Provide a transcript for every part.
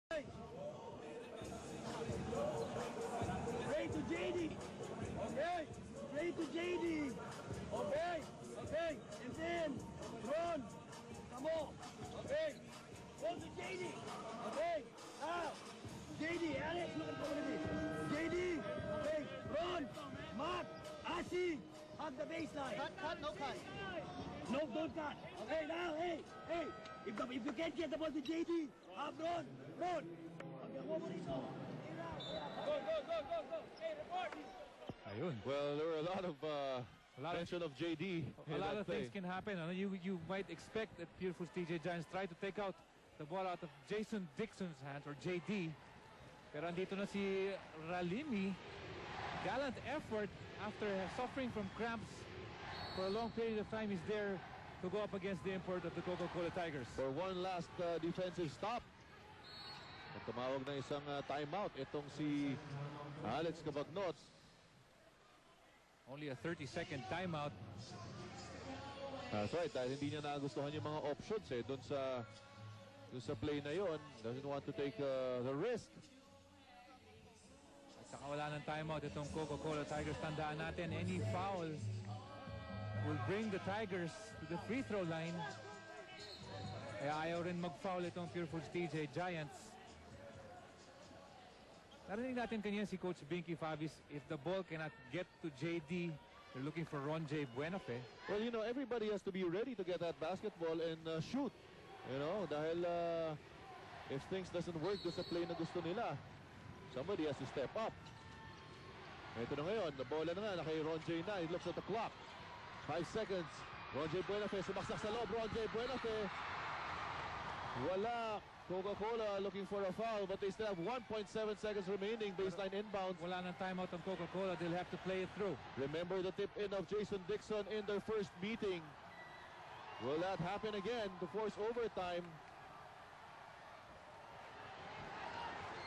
Pray to JD. Okay. Pray to JD. Okay. Okay. And then run. Come on. Okay. Go to JD. Okay. Now. JD. Alex, look at this. JD. Okay. Run. Mark. Asi. Hug the baseline. Cut, no cut. No, don't cut. Okay, now, hey. If you can't get the ball to JD, run. Okay, one more is on. Go. Hey, report. Ayun. Well, there were a lot of mention of JD. A lot of things can happen. You might expect that Pure Foods TJ Giants try to take out the ball out of Jason Dixon's hands, or JD. Pero andito na si Ralimi. Gallant effort after suffering from cramps for a long period of time. He's there to go up against the import of the Coca-Cola Tigers. For one last defensive stop. At tumawag na isang timeout itong si Alex Cavagnots. Only a 30-second timeout. That's right, dahil hindi niya nagustuhan yung mga options dun sa play na yon. Doesn't want to take the risk. At saka wala ng timeout itong Coca-Cola Tigers. Tandaan natin, any foul will bring the Tigers to the free throw line. Kaya ayaw rin mag-foul itong Pure Foods TJ Giants. Narinig natin kanina si Coach Binky Favis, if the ball cannot get to JD, they're looking for Ron J. Buenafe. Well, you know, everybody has to be ready to get that basketball and shoot. You know, dahil if things doesn't work doon sa play na gusto nila, somebody has to step up. Ito na ngayon, the bola na nga, kay Ron J. na. He looks at the clock. 5 seconds. Ron J. Buenafe, sumaksak sa loob. Ron J. Buenafe. Wala. Coca-Cola looking for a foul, but they still have 1.7 seconds remaining. Baseline inbound. Wala ng timeout on Coca-Cola. They'll have to play it through. Remember the tip-in of Jason Dixon in their first meeting. Will that happen again to force overtime?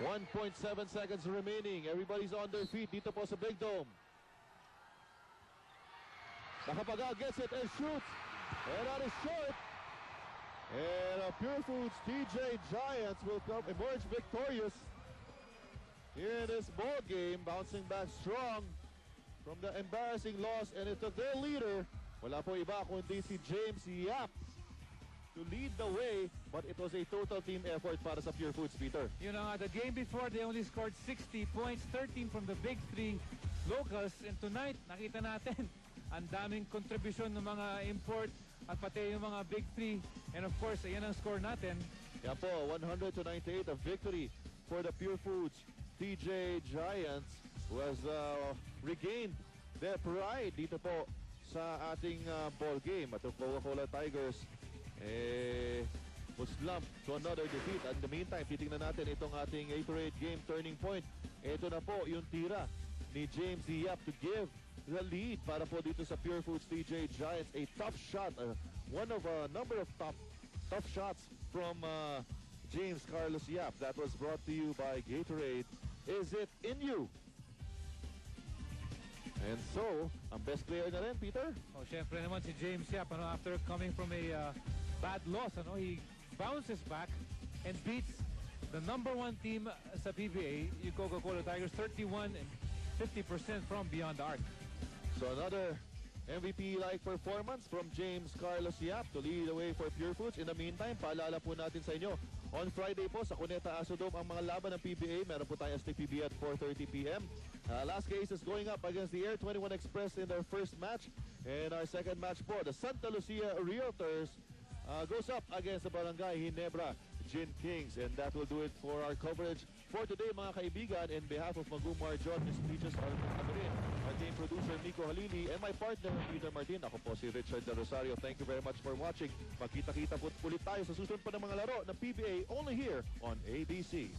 1.7 seconds remaining. Everybody's on their feet dito po sa Big Dome. Nakapagal gets it and shoots. And that is short. And Pure Foods TJ Giants will emerge victorious in this ball game, bouncing back strong from the embarrassing loss, and it took their leader, wala po iba kundi si James Yap, to lead the way, but it was a total team effort para sa Pure Foods, Peter. You know, the game before, they only scored 60 points, 13 from the big three locals, and tonight, nakita natin, ang daming kontribusyon ng mga import at pati yung mga big three. And of course, ayan ang score natin. Yan po, 100-98, a victory for the Pure Foods TJ Giants, who has regained their pride dito po sa ating ball game. At the Coca-Cola Tigers was slumped to another defeat. And in the meantime, titingnan natin itong ating Gatorade game turning point. Ito na po yung tira ni James Yap to give the lead para po dito sa Pure Foods TJ Giants. A tough shot, one of a number of tough shots from James Carlos Yap. That was brought to you by Gatorade. Is it in you? And so, ang best player na rin, Peter? Oh, syempre naman si James Yap, after coming from a bad loss, he bounces back and beats the #1 team sa PBA, yung Coca-Cola Tigers, 31 and 50% from beyond the arc. So another MVP-like performance from James Carlos Yap to lead the way for Pure Foods. In the meantime, paalala po natin sa inyo, on Friday po sa Cuneta Asodome ang mga laban ng PBA. Meron po tayong STPB at 4:30 p.m. Las Cases going up against the Air 21 Express in their first match. And our second match po, the Santa Lucia Realtors goes up against the Barangay Ginebra Gin Kings. And that will do it for our coverage for today, mga kaibigan. In behalf of Magumar John, Miss Peaches Almarin, our team producer Nico Halili, and my partner Peter Martin, ako po si Richard De Rosario. Thank you very much for watching. Magkita-kita po ulit tayo sa susunod pa ng mga laro ng PBA only here on ABC.